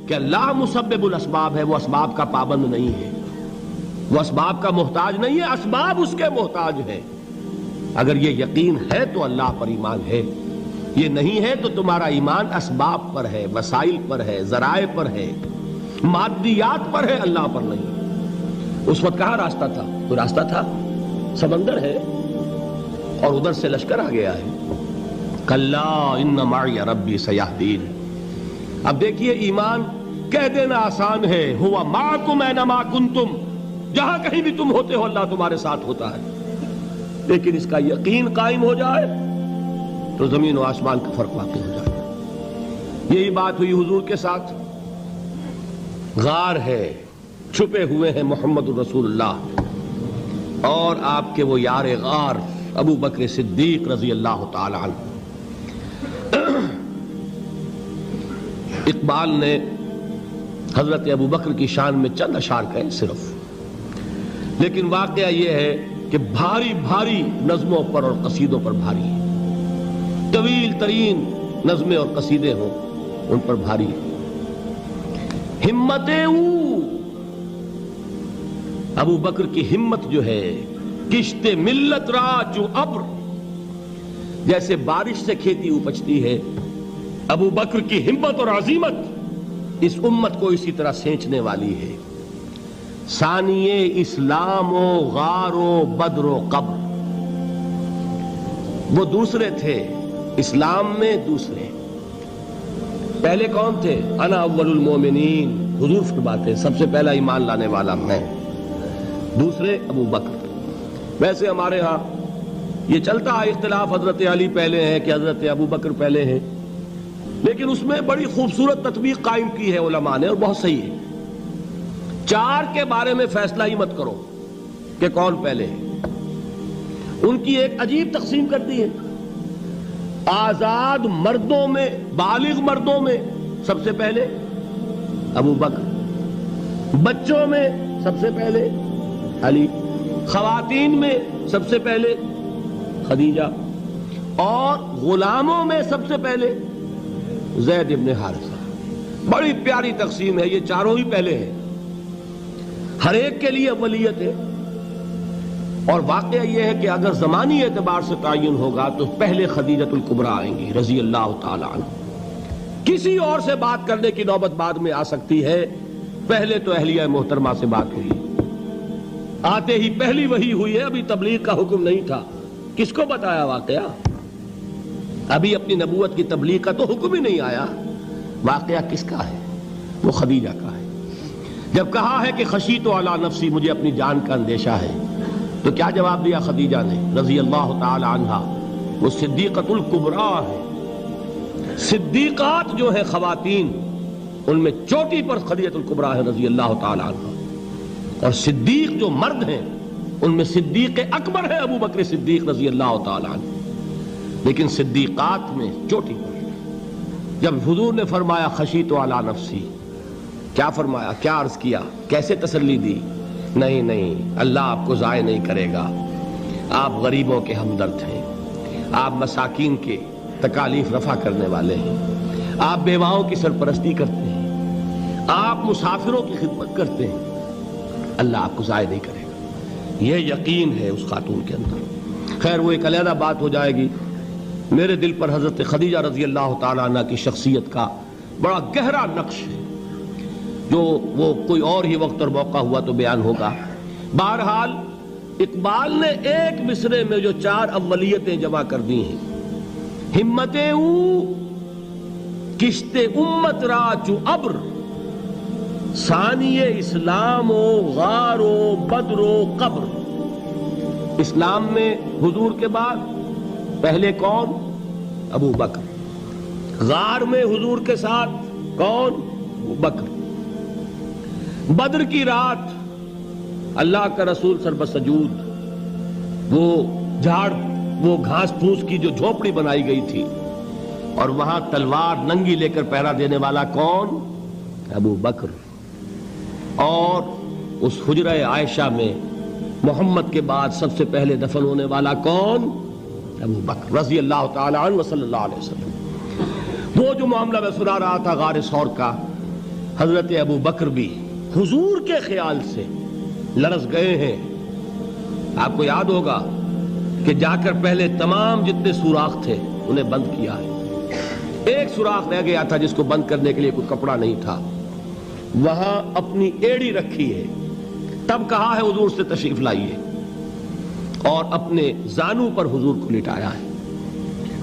کہ اللہ مسبب الاسباب ہے، وہ اسباب کا پابند نہیں ہے، وہ اسباب کا محتاج نہیں ہے، اسباب اس کے محتاج ہیں۔ اگر یہ یقین ہے تو اللہ پر ایمان ہے، یہ نہیں ہے تو تمہارا ایمان اسباب پر ہے، وسائل پر ہے، ذرائع پر ہے، مادیات پر ہے، اللہ پر نہیں۔ اس وقت کہاں راستہ تھا؟ کوئی راستہ تھا؟ سمندر ہے اور ادھر سے لشکر آ گیا ہے۔ کلا ان معی ربی سیہدین۔ اب دیکھیے ایمان کہہ دینا آسان ہے، ہوا معکم اینما کنتم، جہاں کہیں بھی تم ہوتے ہو اللہ تمہارے ساتھ ہوتا ہے، لیکن اس کا یقین قائم ہو جائے تو زمین و آسمان کا فرق واقع ہو جائے۔ یہی بات ہوئی حضور کے ساتھ۔ غار ہے، چھپے ہوئے ہیں محمد الرسول اللہ اور آپ کے وہ یار غار ابو بکر صدیق رضی اللہ تعالی عنہ۔ اقبال نے حضرت ابو بکر کی شان میں چند اشعار کہے صرف، لیکن واقعہ یہ ہے کہ بھاری بھاری نظموں پر اور قصیدوں پر بھاری ہے، طویل ترین نظمیں اور قصیدے ہوں ان پر بھاری ہے۔ ہمتیں ابو بکر کی ہمت جو ہے، کشت ملت را جو ابر، جیسے بارش سے کھیتی اپجتی ہے، ابو بکر کی ہمت اور عزیمت اس امت کو اسی طرح سینچنے والی ہے۔ ثانیے اسلام و غار و بدر و قبر، وہ دوسرے تھے اسلام میں، دوسرے پہلے کون تھے؟ انا اول المومنین، حضور فرماتے ہیں سب سے پہلا ایمان لانے والا میں، دوسرے ابو بکر۔ ویسے ہمارے ہاں یہ چلتا ہے اختلاف، حضرت علی پہلے ہیں کہ حضرت ابو بکر پہلے ہیں، لیکن اس میں بڑی خوبصورت تطبیق قائم کی ہے علماء نے اور بہت صحیح ہے۔ چار کے بارے میں فیصلہ ہی مت کرو کہ کون پہلے ہے، ان کی ایک عجیب تقسیم کر دی ہے۔ آزاد مردوں میں، بالغ مردوں میں سب سے پہلے ابو بکر، بچوں میں سب سے پہلے علی، خواتین میں سب سے پہلے خدیجہ، اور غلاموں میں سب سے پہلے زید ابن حارثہ۔ بڑی پیاری تقسیم ہے، یہ چاروں ہی پہلے ہیں، ہر ایک کے لیے اولیت ہے۔ اور واقعہ یہ ہے کہ اگر زمانی اعتبار سے تعین ہوگا تو پہلے خدیجۃ الکبریٰ آئیں گی رضی اللہ تعالی عنہ، کسی اور سے بات کرنے کی نوبت بعد میں آ سکتی ہے، پہلے تو اہلیہ محترمہ سے بات ہوئی، آتے ہی پہلی وحی ہوئی ہے، ابھی تبلیغ کا حکم نہیں تھا۔ کس کو بتایا واقعہ؟ ابھی اپنی نبوت کی تبلیغ کا تو حکم ہی نہیں آیا۔ واقعہ کس کا ہے؟ وہ خدیجہ کا ہے۔ جب کہا ہے کہ خشیت علی نفسی، مجھے اپنی جان کا اندیشہ ہے، تو کیا جواب دیا خدیجہ نے رضی اللہ تعالی عنہا؟ وہ صدیقۃ الکبریٰ ہے۔ صدیقات جو ہے خواتین، ان میں چوٹی پر خدیجۃ الکبریٰ ہے رضی اللہ تعالی عنہا، اور صدیق جو مرد ہیں ان میں صدیق اکبر ہے ابو بکر صدیق رضی اللہ تعالی عنہ، لیکن صدیقات میں چوٹی پر۔ جب حضور نے فرمایا خشیت علی نفسی، کیا فرمایا؟ کیا عرض کیا؟ کیسے تسلی دی؟ نہیں نہیں، اللہ آپ کو ضائع نہیں کرے گا، آپ غریبوں کے ہمدرد ہیں، آپ مساکین کے تکالیف رفع کرنے والے ہیں، آپ بیواؤں کی سرپرستی کرتے ہیں، آپ مسافروں کی خدمت کرتے ہیں، اللہ آپ کو ضائع نہیں کرے گا۔ یہ یقین ہے اس خاتون کے اندر۔ خیر وہ ایک علیحدہ بات ہو جائے گی۔ میرے دل پر حضرت خدیجہ رضی اللہ تعالیٰ عنہ کی شخصیت کا بڑا گہرا نقش ہے، جو وہ کوئی اور ہی وقت اور موقع ہوا تو بیان ہوگا۔ بہرحال اقبال نے ایک مصرے میں جو چار اولیتیں جمع کر دی ہیں، ہمتیں کشت امت را چو ابر، ثانی اسلام و غار و بدر و قبر۔ اسلام میں حضور کے بعد پہلے کون؟ ابو بکر۔ غار میں حضور کے ساتھ کون؟ ابو بکر۔ بدر کی رات اللہ کا رسول سربسجود، وہ جھاڑ، وہ گھاس پھوس کی جو جھوپڑی بنائی گئی تھی، اور وہاں تلوار ننگی لے کر پہرا دینے والا کون؟ ابو بکر۔ اور اس حجرہ عائشہ میں محمد کے بعد سب سے پہلے دفن ہونے والا کون؟ ابو بکر رضی اللہ تعالی عنہ وصلی اللہ علیہ وسلم۔ وہ جو معاملہ میں سنا رہا تھا غار ثور کا، حضرت ابو بکر بھی حضور کے خیال سے لرز گئے ہیں. آپ کو یاد ہوگا کہ جا کر پہلے تمام جتنے سوراخ تھے انہیں بند کیا ہے. ایک سوراخ رہ گیا تھا جس کو بند کرنے کے لیے کوئی کپڑا نہیں تھا. وہاں اپنی ایڑی رکھی ہے. تب کہا ہے حضور سے تشریف لائیے, اور اپنے زانو پر حضور کو لٹایا ہے.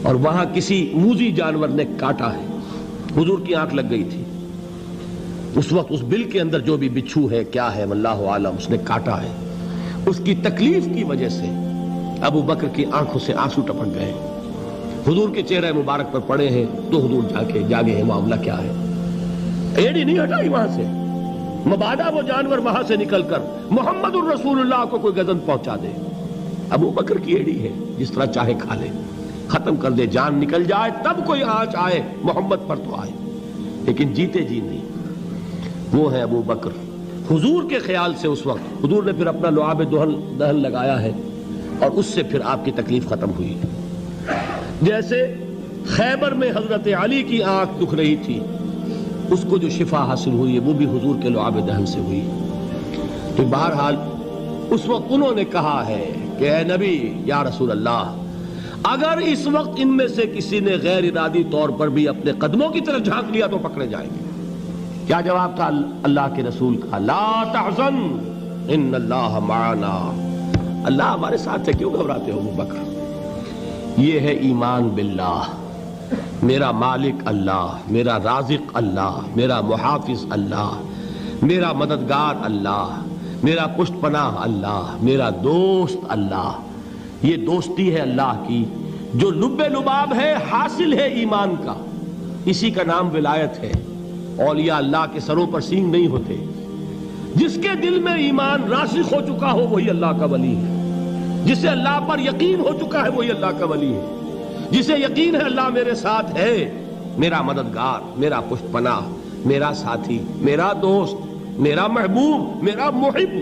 اور وہاں کسی موذی جانور نے کاٹا ہے. حضور کی آنکھ لگ گئی تھی. اس وقت اس بل کے اندر جو بھی بچھو ہے کیا ہے واللہ عالم, اس نے کاٹا ہے. اس کی تکلیف کی وجہ سے ابو بکر کی آنکھوں سے آنسو ٹپک گئے. حضور کے چہرے مبارک پر پڑے ہیں تو حضور جاگے ہیں, معاملہ کیا ہے. ایڑی نہیں ہٹائی وہاں سے, مبادا وہ جانور وہاں سے نکل کر محمد الرسول اللہ کو کوئی گزن پہنچا دے. ابو بکر کی ایڑی ہے, جس طرح چاہے کھا لے, ختم کر دے, جان نکل جائے تب کوئی آنچ آئے محمد پر تو آئے, لیکن جیتے جی نہیں. وہ ہے ابو بکر. حضور کے خیال سے اس وقت حضور نے پھر اپنا لعاب دہن لگایا ہے, اور اس سے پھر آپ کی تکلیف ختم ہوئی. جیسے خیبر میں حضرت علی کی آنکھ دکھ رہی تھی, اس کو جو شفا حاصل ہوئی ہے وہ بھی حضور کے لعاب دہن سے ہوئی. تو بہرحال اس وقت انہوں نے کہا ہے کہ اے نبی یا رسول اللہ, اگر اس وقت ان میں سے کسی نے غیر ارادی طور پر بھی اپنے قدموں کی طرف جھانک لیا تو پکڑے جائیں گے. کیا جواب تھا اللہ کے رسول کا؟ لا تحزن ان اللہ معنا. اللہ ہمارے ساتھ ہے, کیوں گھبراتے ہو ابو بکر. یہ ہے ایمان باللہ, میرا مالک اللہ, میرا رازق اللہ, میرا محافظ اللہ, میرا مددگار اللہ, میرا پشت پناہ اللہ, میرا دوست اللہ. یہ دوستی ہے اللہ کی جو لب لباب ہے, حاصل ہے ایمان کا. اسی کا نام ولایت ہے. اولیاء اللہ کے سروں پر سینگ نہیں ہوتے. جس کے دل میں ایمان راسخ ہو چکا ہو وہی اللہ کا ولی ہے. جسے اللہ پر یقین ہو چکا ہے وہی اللہ کا ولی ہے. جسے یقین ہے اللہ میرے ساتھ ہے, میرا مددگار, میرا پشت پناہ, میرا ساتھی, میرا دوست, میرا محبوب, میرا محب.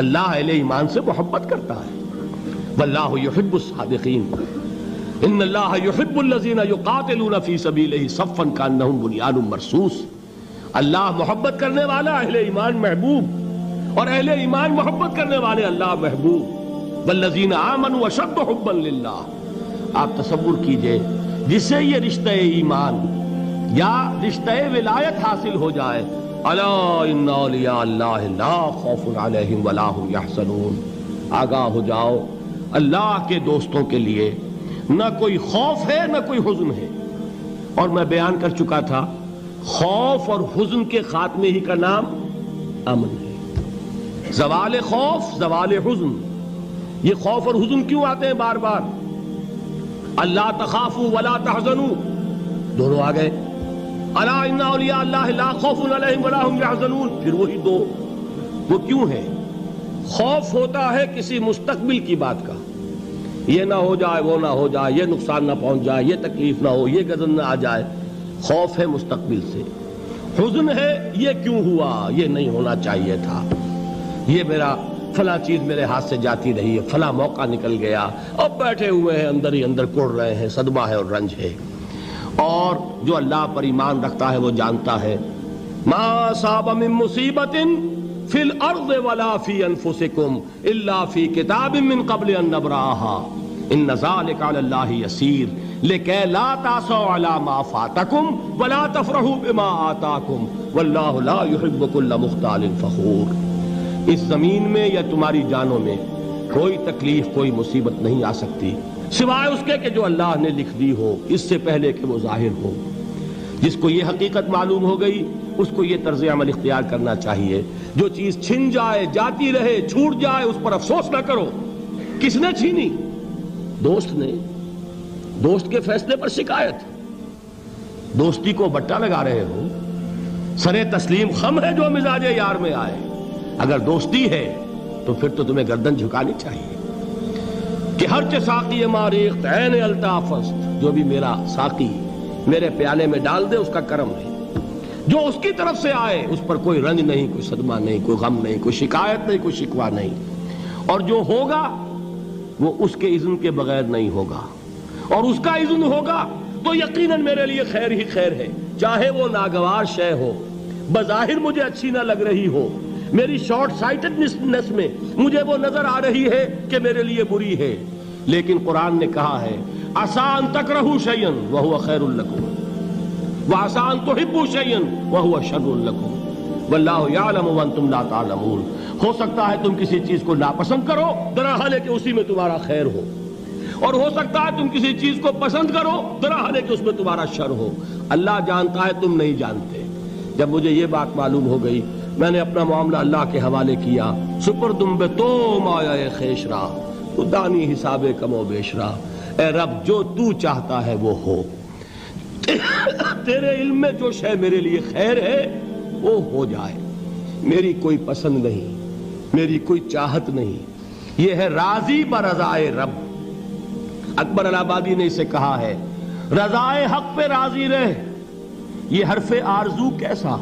اللہ اہل ایمان سے محبت کرتا ہے. واللہ یحب الصادقین. ان اللہ یحب الذین یقاتلون فی سبیلہ صفا کانہم بنیان مرصوص. اللہ محبت کرنے والا, اہل ایمان محبوب, اور اہل ایمان محبت کرنے والے اللہ محبوب. والذین آمنوا اشد حبا للہ. آپ تصور کیجئے جسے یہ رشتہ ایمان یا رشتہ ولایت حاصل ہو جائے, الا ان اولیاء اللہ لا خوف علیہم ولا هم یحزنون. آگاہ ہو جاؤ, اللہ کے دوستوں کے لیے نہ کوئی خوف ہے نہ کوئی حزن ہے. اور میں بیان کر چکا تھا, خوف اور حزن کے خاتمے ہی کا نام امن ہے. زوال خوف, زوال حزن. یہ خوف اور حزن کیوں آتے ہیں بار بار؟ اللہ تخافوا ولا تحزنوا, دونوں آ گئے. الا ان اولیاء اللہ لا خوف علیہم ولا هم یحزنون, پھر وہی دو. وہ کیوں ہے؟ خوف ہوتا ہے کسی مستقبل کی بات کا, یہ نہ ہو جائے, وہ نہ ہو جائے, یہ نقصان نہ پہنچ جائے, یہ تکلیف نہ ہو, یہ غضب نہ آ جائے. خوف ہے مستقبل سے. حزن ہے یہ کیوں ہوا, یہ نہیں ہونا چاہیے تھا, یہ میرا فلاں چیز میرے ہاتھ سے جاتی رہی ہے, فلاں موقع نکل گیا, اب بیٹھے ہوئے ہیں اندر ہی اندر کڑ رہے ہیں, صدمہ ہے اور رنج ہے. اور جو اللہ پر ایمان رکھتا ہے وہ جانتا ہے ما اصاب من مصیبت فی الارض ولا فی انفسکم الا فی کتاب من قبل ان نبرأها ان ذلک علی اللہ یسیر لکی لا تعصوا علی ما فاتکم ولا تفرحوا بما آتاکم واللہ لا یحب کل مختال فخور. اس زمین میں یا تمہاری جانوں میں کوئی تکلیف, کوئی مصیبت نہیں آ سکتی سوائے اس کے کہ جو اللہ نے لکھ دی ہو, اس سے پہلے کہ وہ ظاہر ہو. جس کو یہ حقیقت معلوم ہو گئی اس کو یہ طرز عمل اختیار کرنا چاہیے. جو چیز چھن جائے, جاتی رہے, چھوٹ جائے, اس پر افسوس نہ کرو. کس نے چھینی؟ دوست نے. دوست کے فیصلے پر شکایت. دوستی کو بٹا لگا رہے ہو, سرے تسلیم خم ہے جو مزاج یار میں آئے. اگر دوستی ہے تو پھر تو تمہیں گردن جھکانی چاہیے کہ ہر چہ ساقی ماریخت عین الطافست, جو بھی میرا ساقی میرے پیالے میں ڈال دے اس کا کرم ہے. جو اس کی طرف سے آئے اس پر کوئی رنج نہیں, کوئی صدمہ نہیں, کوئی غم نہیں, کوئی شکایت نہیں, کوئی شکوہ نہیں. اور جو ہوگا وہ اس کے اذن کے بغیر نہیں ہوگا, اور اس کا اذن ہوگا تو یقیناً میرے لیے خیر ہی خیر ہے, چاہے وہ ناگوار شے ہو. بظاہر مجھے اچھی نہ لگ رہی ہو، میری شارٹ سائٹڈنس میں مجھے وہ نظر آ رہی ہے کہ میرے لیے بری ہے، لیکن قرآن نے کہا ہے عسیٰ ان تکرہوا شیئا وہو خیر لکم وعسیٰ ان تحبوا شیئا وہو شر لکم واللہ یعلم وانتم لا تعلمون۔ ہو سکتا ہے تم کسی چیز کو ناپسند کرو درحال ہے کہ اسی میں تمہارا خیر ہو، اور ہو سکتا ہے تم کسی چیز کو پسند کرو درحال ہے کہ اس میں تمہارا شر ہو۔ اللہ جانتا ہے، تم نہیں جانتے۔ جب مجھے یہ بات معلوم ہو گئی، میں نے اپنا معاملہ اللہ کے حوالے کیا۔ سپردم بے تو مایا خیش را تو دانی حساب کم و بیش را، اے رب جو تو چاہتا ہے وہ ہو، تیرے علم میں جو شے میرے لیے خیر ہے وہ ہو جائے، میری کوئی پسند نہیں، میری کوئی چاہت نہیں، یہ ہے راضی برضائے رب۔ اکبر الہ آبادی نے اسے کہا ہے رضائے حق پہ راضی رہ، یہ حرف آرزو کیسا،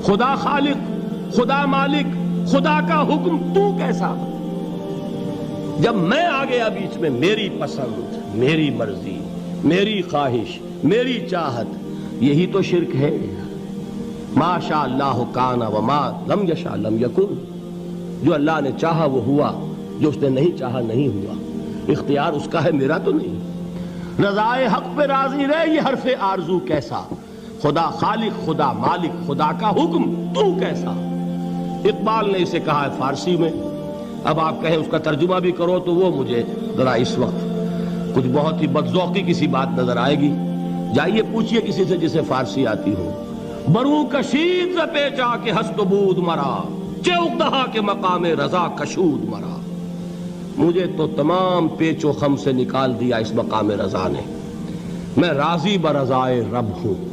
خدا خالق، خدا مالک، خدا کا حکم تو کیسا۔ جب میں آ گیا بیچ میں، میری پسند، میری مرضی، میری خواہش، میری چاہت، یہی تو شرک ہے۔ ما شاء اللہ کان وما لم یشاء لم یکن، جو اللہ نے چاہا وہ ہوا، جو اس نے نہیں چاہا نہیں ہوا، اختیار اس کا ہے، میرا تو نہیں۔ رضائے حق پہ راضی رہے، یہ حرف آرزو کیسا، خدا خالق، خدا مالک، خدا کا حکم تو کیسا۔ اقبال نے اسے کہا ہے فارسی میں، اب آپ کہیں اس کا ترجمہ بھی کرو تو وہ مجھے ذرا اس وقت کچھ بہت ہی بدذوقی کسی بات نظر آئے گی۔ جائیے پوچھئے کسی سے جسے فارسی آتی ہو۔ بروں کشید ز پیچا کے ہست و بود مرا، چوک دہا کے مقام رضا کشود مرا۔ مجھے تو تمام پیچ و خم سے نکال دیا اس مقام رضا نے، میں راضی برضائے رب ہوں،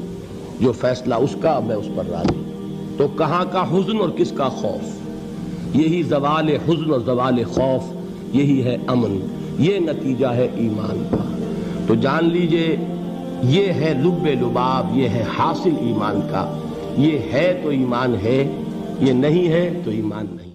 جو فیصلہ اس کا میں اس پر راضی۔ تو کہاں کا حزن اور کس کا خوف، یہی زوال حزن اور زوال خوف، یہی ہے امن، یہ نتیجہ ہے ایمان کا۔ تو جان لیجئے یہ ہے لب لباب، یہ ہے حاصل ایمان کا، یہ ہے تو ایمان ہے، یہ نہیں ہے تو ایمان نہیں۔